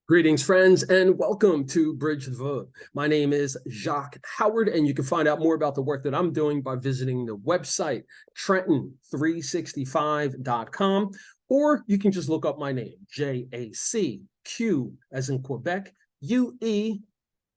Greetings, friends, and welcome to Bridge the Vote. My name is Jacques Howard, and you can find out more about the work that I'm doing by visiting the website, Trenton365.com, or you can just look up my name, J-A-C-Q, as in Quebec, U-E,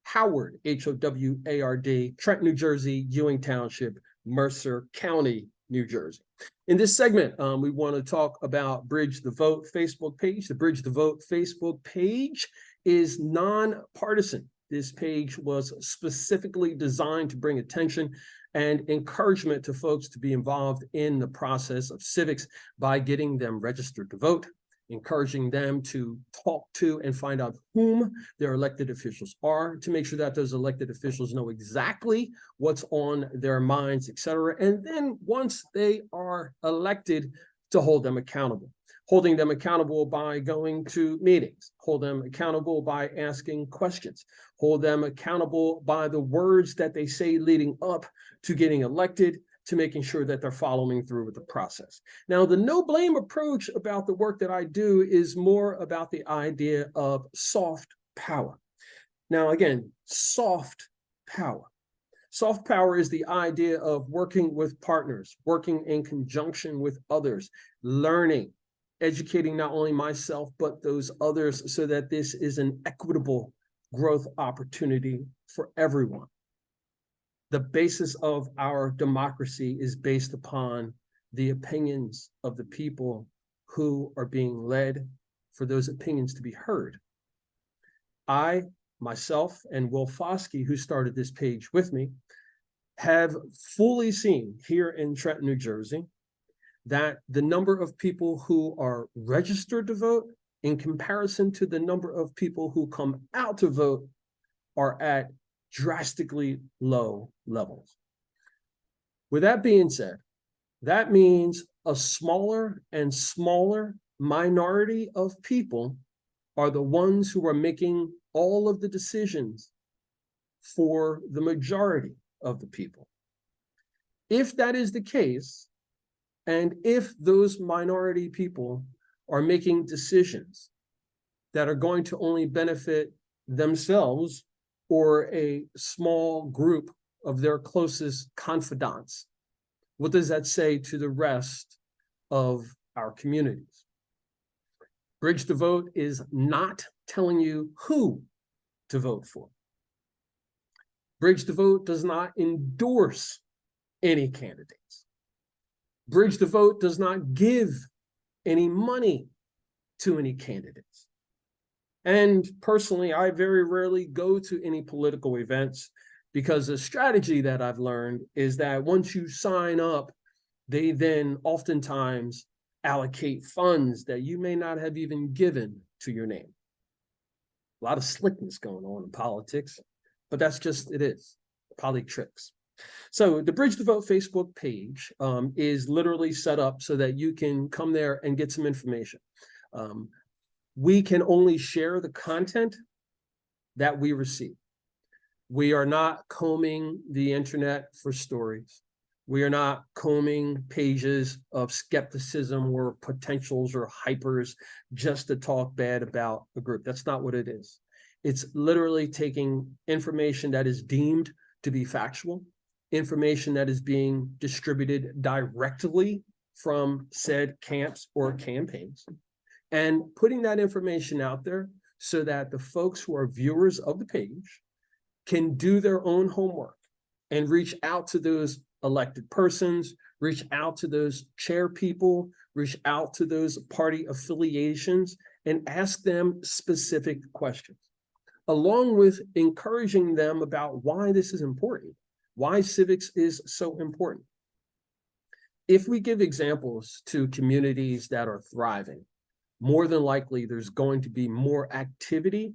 Howard, H-O-W-A-R-D, Trenton, New Jersey, Ewing Township, Mercer County, New Jersey. In this segment, we want to talk about Bridge the Vote Facebook page. The Bridge the Vote Facebook page is nonpartisan. This page was specifically designed to bring attention and encouragement to folks to be involved in the process of civics by getting them registered to vote, encouraging them to talk to and find out whom their elected officials are, to make sure that those elected officials know exactly what's on their minds, et cetera. And then once they are elected, to hold them accountable. Holding them accountable by going to meetings, hold them accountable by asking questions, hold them accountable by the words that they say leading up to getting elected, to making sure that they're following through with the process. Now, the no blame approach about the work that I do is more about the idea of soft power. Now, again, soft power. Soft power is the idea of working with partners, working in conjunction with others, learning, educating not only myself, but those others so that this is an equitable growth opportunity for everyone. The basis of our democracy is based upon the opinions of the people who are being led for those opinions to be heard. I, myself, and Will Foskey, who started this page with me, have fully seen here in Trenton, New Jersey, that the number of people who are registered to vote in comparison to the number of people who come out to vote are at drastically low levels. With that being said, that means a smaller and smaller minority of people are the ones who are making all of the decisions for the majority of the people. If that is the case, and if those minority people are making decisions that are going to only benefit themselves or a small group of their closest confidants, what does that say to the rest of our communities? Bridge the Vote is not telling you who to vote for. Bridge the Vote does not endorse any candidates. Bridge the Vote does not give any money to any candidates. And personally, I very rarely go to any political events because the strategy that I've learned is that once you sign up, they then oftentimes allocate funds that you may not have even given to your name. A lot of slickness going on in politics, but that's just, it is, politics. So the Bridge the Vote Facebook page is literally set up so that you can come there and get some information. We can only share the content that we receive. We are not combing the internet for stories. We are not combing pages of skepticism or potentials or hypers just to talk bad about a group. That's not what it is. It's literally taking information that is deemed to be factual, information that is being distributed directly from said camps or campaigns, and putting that information out there so that the folks who are viewers of the page can do their own homework and reach out to those elected persons, reach out to those chair people, reach out to those party affiliations, and ask them specific questions, along with encouraging them about why this is important, why civics is so important. If we give examples to communities that are thriving, more than likely there's going to be more activity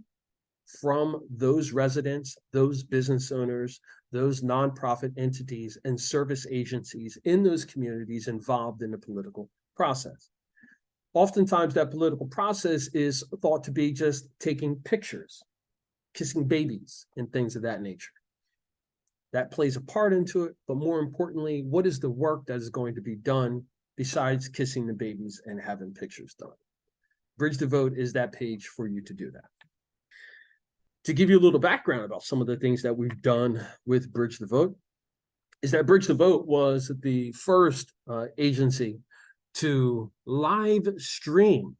from those residents, those business owners, those nonprofit entities and service agencies in those communities involved in the political process. Oftentimes that political process is thought to be just taking pictures, kissing babies, and things of that nature. That plays a part into it, but more importantly, what is the work that is going to be done besides kissing the babies and having pictures done? Bridge the Vote is that page for you to do that. To give you a little background about some of the things that we've done with Bridge the Vote, is that Bridge the Vote was the first agency to live stream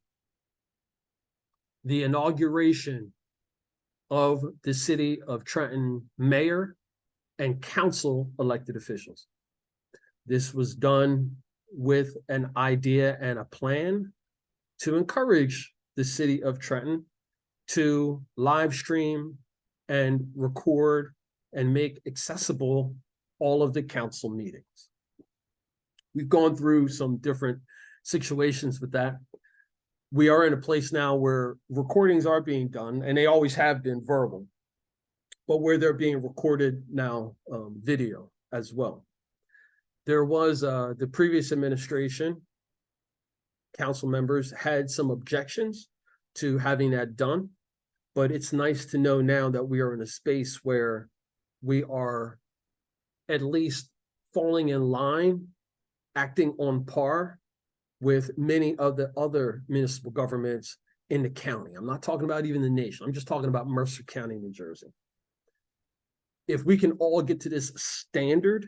the inauguration of the city of Trenton mayor and council elected officials. This was done with an idea and a plan to encourage the city of Trenton to live stream and record and make accessible all of the council meetings. We've gone through some different situations with that. We are in a place now where recordings are being done, and they always have been verbal, but where they're being recorded now, video as well. There was the previous administration, council members had some objections to having that done, but it's nice to know now that we are in a space where we are at least falling in line, acting on par with many of the other municipal governments in the county. I'm not talking about even the nation. I'm just talking about Mercer County, New Jersey. If we can all get to this standard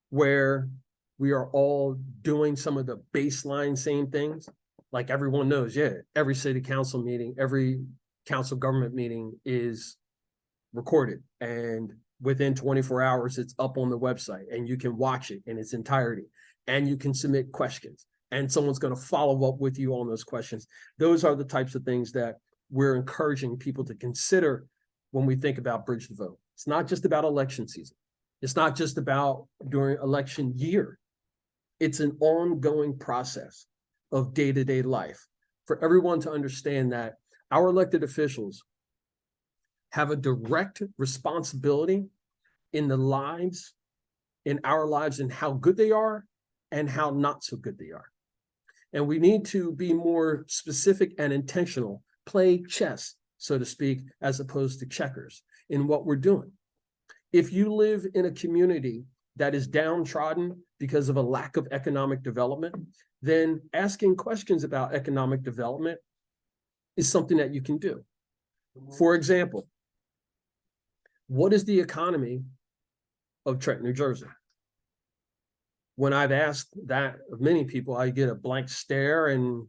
where we are all doing some of the baseline same things, like everyone knows, yeah, every city council meeting, every council government meeting is recorded, and within 24 hours, it's up on the website and you can watch it in its entirety, and you can submit questions and someone's going to follow up with you on those questions. Those are the types of things that we're encouraging people to consider when we think about Bridge the Vote. It's not just about election season. It's not just about during election year. It's an ongoing process of day-to-day life for everyone to understand that our elected officials have a direct responsibility in the lives, in our lives, and how good they are and how not so good they are. And we need to be more specific and intentional, play chess, so to speak, as opposed to checkers in what we're doing. If you live in a community that is downtrodden because of a lack of economic development, then asking questions about economic development is something that you can do. For example, what is the economy of Trenton, New Jersey? When I've asked that of many people, I get a blank stare and,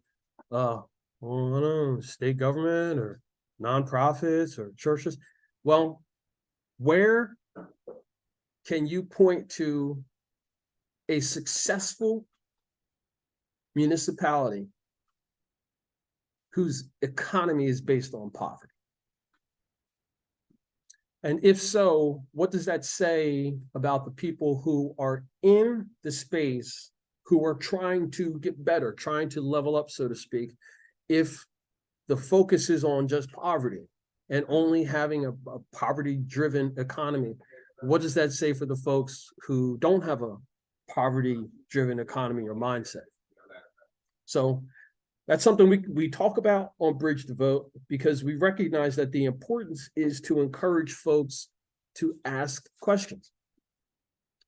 I don't know, state government or nonprofits or churches. Well, where can you point to a successful municipality whose economy is based on poverty? And if so, what does that say about the people who are in the space, who are trying to get better, trying to level up, so to speak, if the focus is on just poverty and only having a poverty-driven economy? What does that say for the folks who don't have a poverty-driven economy or mindset? So that's something we talk about on Bridge the Vote, because we recognize that the importance is to encourage folks to ask questions.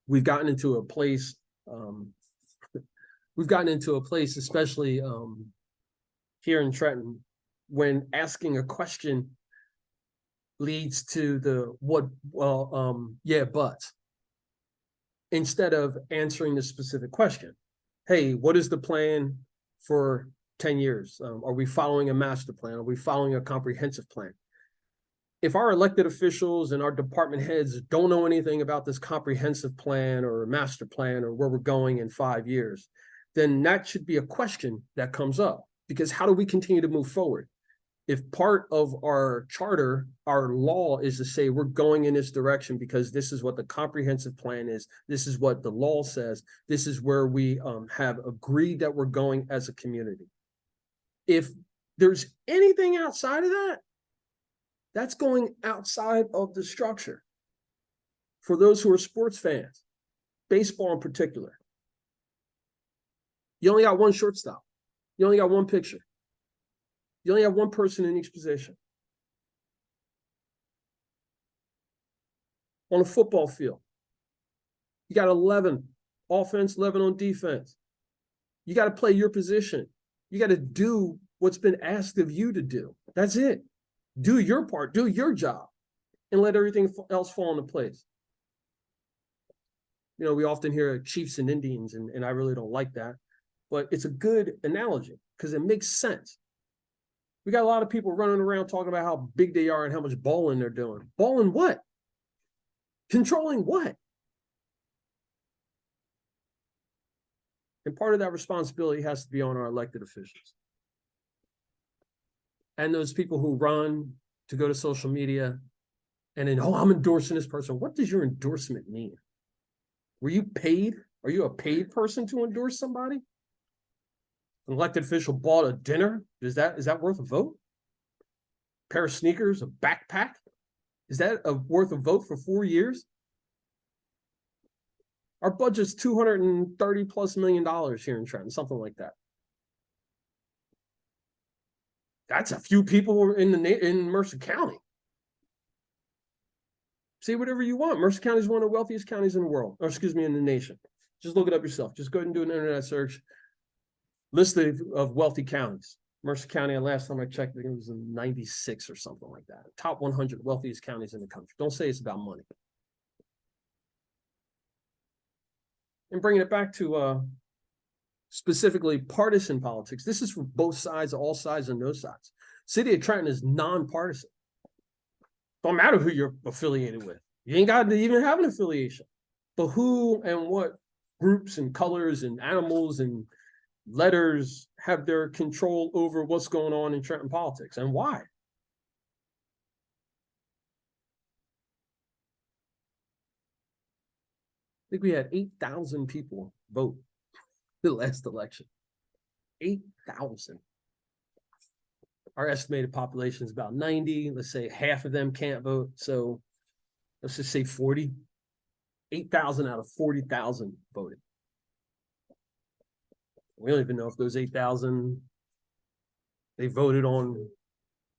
We've gotten into a place, especially here in Trenton, when asking a question leads to the yeah, but, instead of answering the specific question. Hey, what is the plan for 10 years? Are we following a master plan? Are we following a comprehensive plan? If our elected officials and our department heads don't know anything about this comprehensive plan or master plan or where we're going in 5 years, then that should be a question that comes up, because how do we continue to move forward? If part of our charter, our law, is to say we're going in this direction because this is what the comprehensive plan is, this is what the law says, this is where we have agreed that we're going as a community. If there's anything outside of that, that's going outside of the structure. For those who are sports fans, baseball in particular, you only got one shortstop. You only got one pitcher. You only have one person in each position. On a football field, you got 11 offense, 11 on defense. You got to play your position. You got to do what's been asked of you to do. That's it. Do your part, do your job, and let everything else fall into place. You know, we often hear chiefs and Indians, and I really don't like that, but it's a good analogy because it makes sense. We got a lot of people running around talking about how big they are and how much balling they're doing. Balling what? Controlling what? And part of that responsibility has to be on our elected officials. And those people who run to go to social media and then, oh, I'm endorsing this person. What does your endorsement mean? Were you paid? Are you a paid person to endorse somebody? An elected official bought a dinner. Is that worth a vote? A pair of sneakers, a backpack? Is that worth a vote for 4 years? Our budget's $230+ million here in Trenton, something like that. That's a few people in Mercer County. Say whatever you want. Mercer County is one of the wealthiest counties in the world, or excuse me, in the nation. Just look it up yourself. Just go ahead and do an internet search. List of wealthy counties. Mercer County, last time I checked, I think it was in 96 or something like that. Top 100 wealthiest counties in the country. Don't say it's about money. And bringing it back to specifically partisan politics, this is for both sides, all sides, and no sides. City of Trenton is nonpartisan. Don't matter who you're affiliated with. You ain't got to even have an affiliation. But who and what groups and colors and animals and letters have their control over what's going on in Trenton politics and why? I think we had 8,000 people vote the last election. 8,000. Our estimated population is about 90. Let's say half of them can't vote. So let's just say 40. 8,000 out of 40,000 voted. We don't even know if those 8,000, they voted on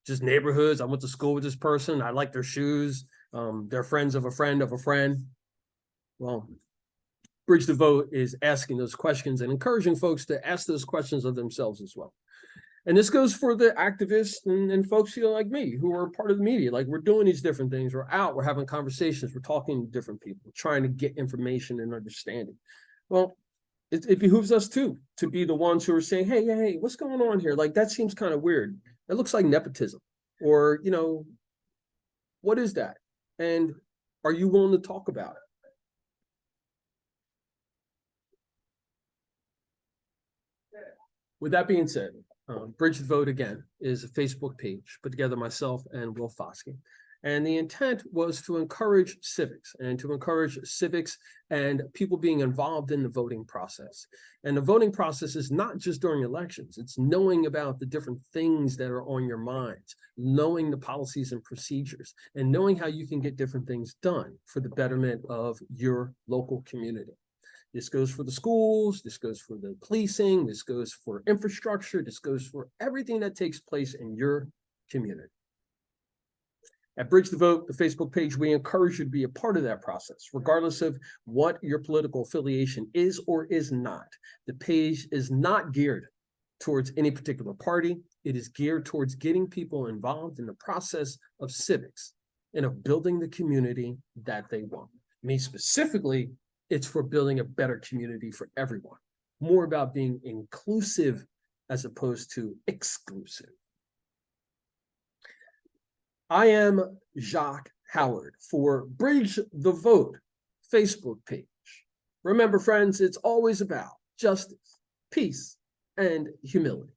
just neighborhoods. I went to school with this person. I like their shoes. They're friends of a friend of a friend. Well, Bridge the Vote is asking those questions and encouraging folks to ask those questions of themselves as well. And this goes for the activists and folks, you know, like me, who are part of the media. Like, we're doing these different things. We're out, we're having conversations, we're talking to different people, trying to get information and understanding. Well, it behooves us too to be the ones who are saying, hey, what's going on here? Like, that seems kind of weird. It looks like nepotism, or, you know, what is that? And are you willing to talk about it? With that being said, Bridge the Vote, again, is a Facebook page put together myself and Will Foskey. And the intent was to encourage civics and people being involved in the voting process. And the voting process is not just during elections. It's knowing about the different things that are on your minds, knowing the policies and procedures, and knowing how you can get different things done for the betterment of your local community. This goes for the schools, this goes for the policing, this goes for infrastructure, this goes for everything that takes place in your community. At Bridge the Vote, the Facebook page, we encourage you to be a part of that process, regardless of what your political affiliation is or is not. The page is not geared towards any particular party. It is geared towards getting people involved in the process of civics and of building the community that they want. Me specifically, it's for building a better community for everyone. More about being inclusive as opposed to exclusive. I am Jacques Howard for Bridge the Vote Facebook page. Remember, friends, it's always about justice, peace, and humility.